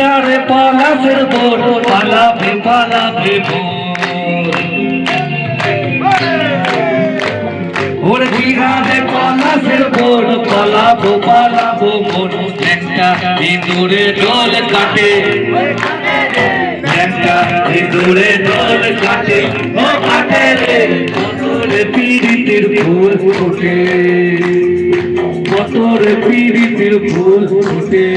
কিনারে পলাশের বোট পালাবে পালাবে ওর কিনারে পলাশের বোট পালাবো পালাবো বোট একটা ইঁদুরে ডোল কাটে একটা ইঁদুরে ডোল কাটে ও কাটে রে কতরে পীড়িতের ফুল ফোটে কতরে পীড়িতের ফুল ফোটে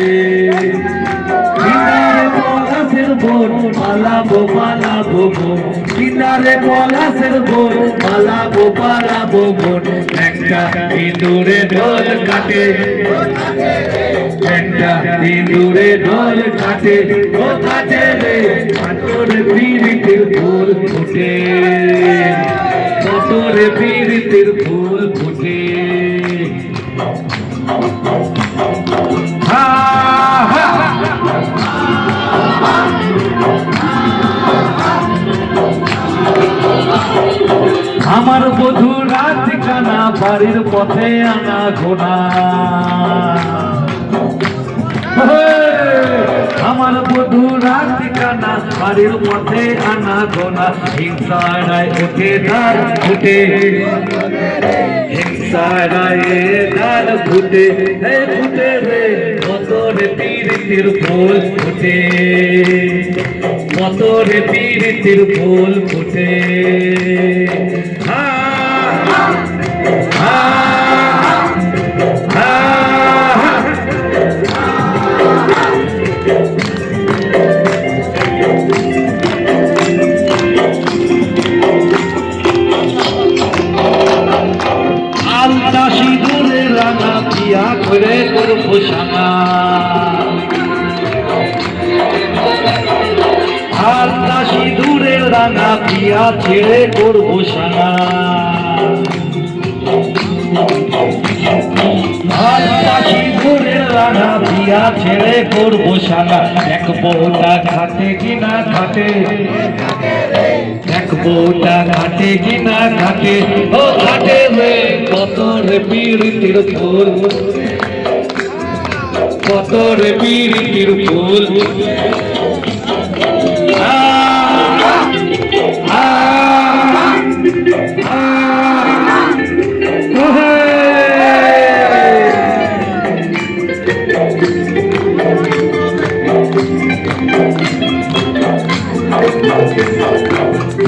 কিনারে পলাশের বোট পালাবো পালাবো বোট কিনারে পলাশের বোট পালাবো পালাবো বোট একটা ইঁদুরে ডোল কাটে একটা ইঁদুরে ডোল কাটে ও কাটে রে কতরে পীড়িতের ফুল ফোটে কতরে পীড়িতের ফুল ফোটে আমার বধূ রাত কানা বাড়ির পথে আনা ঘোনা আমার বধূ রাত কানা বাড়ির পথে আনা ঘোনা হিংসায় ওঠে ধার ফুটে হিংসায় ধার ফুটে ফুটে রে কতরে পীড়িতের ফুল ফুটে কতরে পীড়িতের ফুল ফুটে আলতা সিঁদুরে রাঙা পিয়া করে করবো সাঙা আলতা সিঁদুরে রাঙা পিয়া ছেড়ে করবো সাঙা আলতা সিঁদুরে রাঙা পিয়া ছেড়ে করবো সাঙা এক বউটা ঘাটে কিনা ঘাটে এক বউটা ঘাটে কিনা ঘাটে ও ঘাটে রে কতরে পীড়িতের ফুল কতরে পীড়িতের ফুল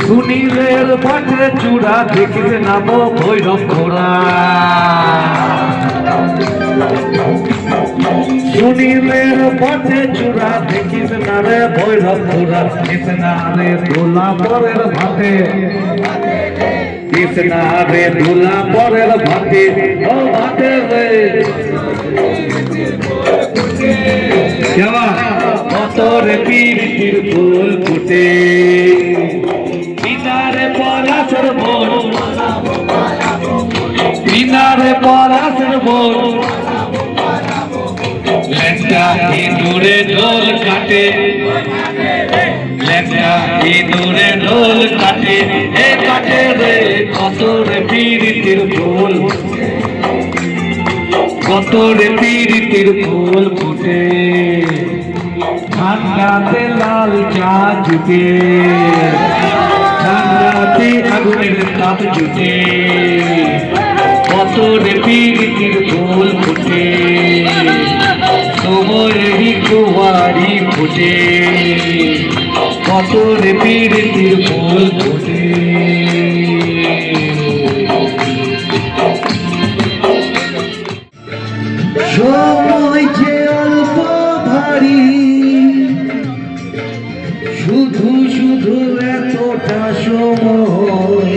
সুনীলের পাটে চূড়া দেখতে নামো ভৈরব ঘোড়া সুনীলের পাটে চূড়া দেখিতে না রে ভৈরব ঘোড়া এসে না রে দোলা পরের ভাতে এসে না রে দোলা পরের ভাতে ও ভাতে রে কতরে পীড়িতের ফুল ফুটে কিনারে পলাশের বোট কিনারে পলাশের বোট লেটা ইঁদুরে ডোল কাটে লেটা ইঁদুরে ডোল কাটে এ কাটে রে কতরে পীড়িতের ফুল কতরে পীড়িতের ফুল ফুটে ঠান্ডাতে লাল চা জুটে ঠান্ডাতে আগুনের তাপ জুটে কতরে পীড়িতের ফুল ফুটে সময়েরই কুয়ারি ফুটে কতরে পীড়িতের ফুল ফুটে সময় যে অল্প ভারী শুধু শুধু এতটা সময়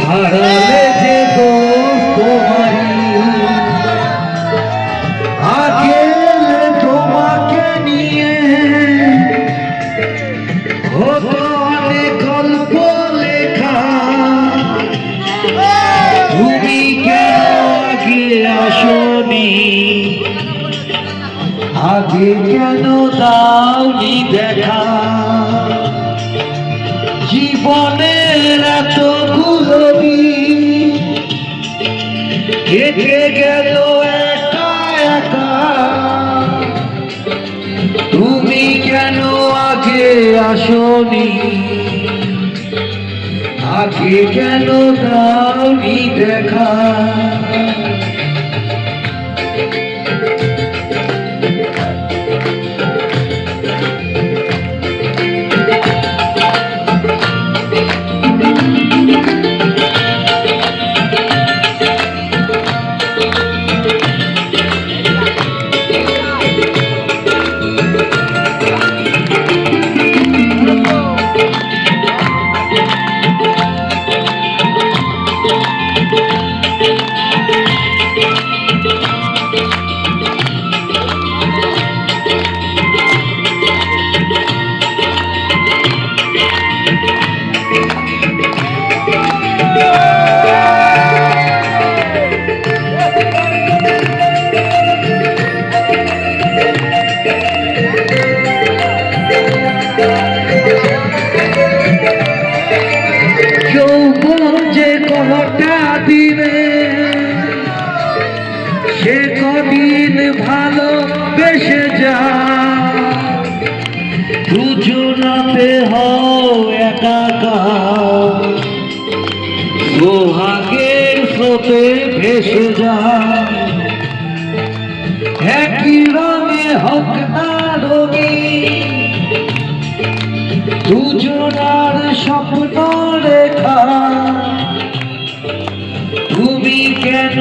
হারালে যে তোমারি আগে তোমাকে নিয়ে হতো অনেক গল্প লেখা তুমি কেন আগে আসনি আগে কেন দাওনি দেখা জীবনের এতগুলো দিন কেটে গেল একা একা আসনি, আগে কেন দাওনি দেখা। সে কদিন ভালো বেসে যা, দুজনাতে হও একাকার, সোহাগের স্রোতে ভেসে যা। একই রঙে হোক না রঙিন, দুজনার স্বপ্ন রেখা। তুমি কেন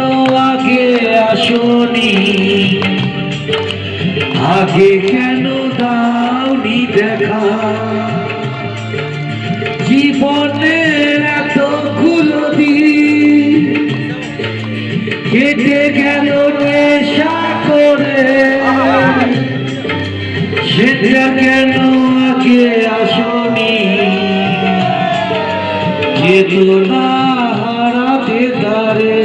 আগে আসনি, আগে কেন দাওনি দেখা। জীবনে এতগুলো দিন কেটে গেল নেশা করে, সেটা কেন আগে আসনি। চেতনা হারাতে দাঁড়ে,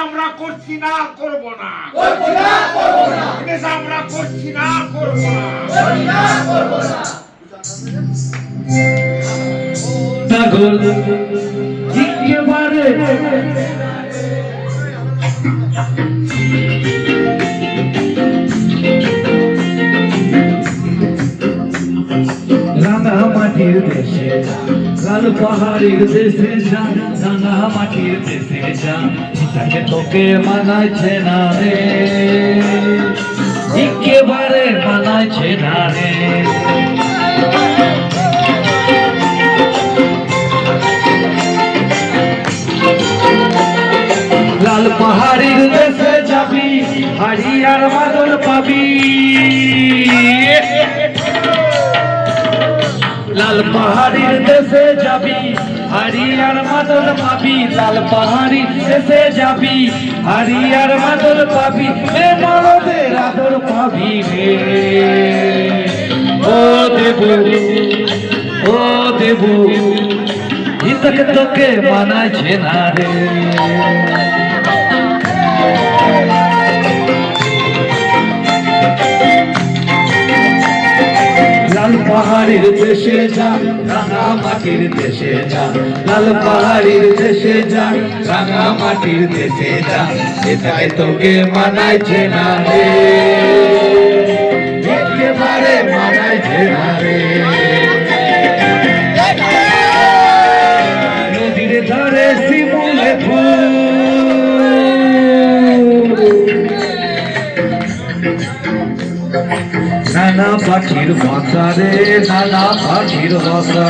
আমরা করছি না, করবো না, আমরা করছি না, করবো না। রাঙা মাটির দেশে লাল পাহাড়ির দেশে যা, রাঙা মাটির দেশে যা, তাকে তোকে মানাইছে না রে, একেবারে মানাইছে না রে। লাল পাহাড়ির দেশে যাবি, হারিয়ার মাদল পাবি। লাল পাহাড়ির দেশে যাবি, হারিয়ার মাদল পাবি। লাল পাহাড়ির দেশে যাবি, হারিয়ার মাদল পাবি। এ মানবের আদর পাবি রে। ও দেবু, ও দেবু, ইতকে তোকে মানাইছে না রে। লাল পাহাড়ির দেশে যা, রাঙা মাটির দেশে যা, লাল পাহাড়ির দেশে যা, রাঙা মাটির দেশে যা, এটাই তোকে মানাইছে না রে, একেবারে মানাইছে না রে। নদীর ধারে শিমুলে ফুল, নানা পাখির বাসা রে, নানা পাখির বাসা।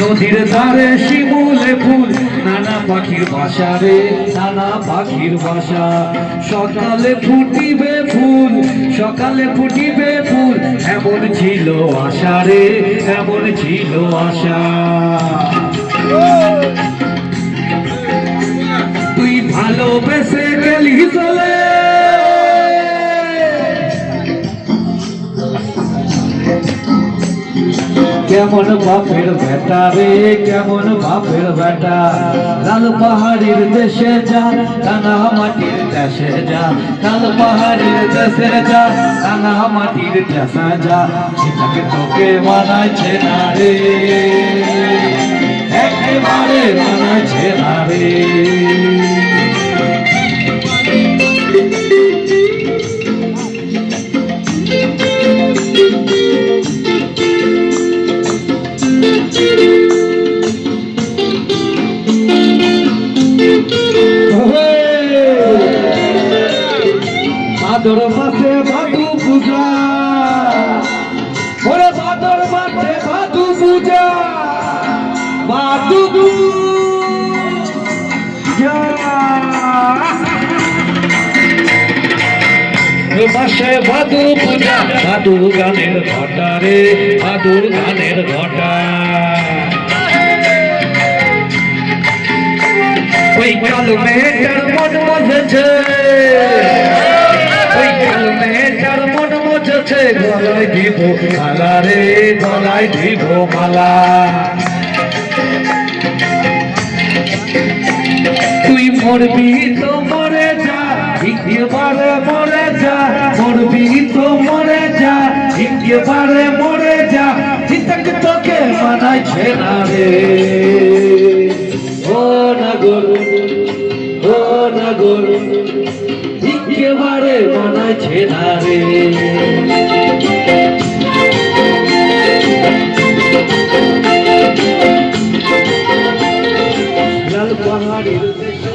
নদীর ধারে শিমুলে ফুল নানা পাখির বাসা রে নানা পাখির বাসা সকালে ফুটিবে ফুল সকালে ফুটিবে ফুল এমন ছিল আশা রে এমন ছিল আশা তুই ভালোবেসে গেলি চলে কেমন বাপের বেটা রে কেমন বাপের বেটা লাল পাহাড়ির দেশে যা রাঙা মাটির দেশে যা লাল পাহাড়ির দেশে যা রাঙা মাটির দেশে যা সেটাকে তোকে মানাইছে না রে একেবারে মানাইছে না রে ভাদর মাসে ভাদু পূজা ওরে ভাদর মাসে ভাদু পূজা ভাদু পূজা মাসে ভাদু পূজা ভাদুর গানের ঘটা রে ভাদুর গানের ঘটা ওই কালো মেয়েটার মন মজেছে ওই কালো মেয়েটার মন মজেছে গলায় দিব মালা রে গলায় দিব মালা তুই মরবি তো মরে যা একেবারে মরে যা মরবি তো মরে যা একেবারে মরে যা চিন্তাকে তোকে মানাইছে না রে ও নাগর ও নাগর একেবারে মানাইছে না রে লাল পাহাড়ের দেশে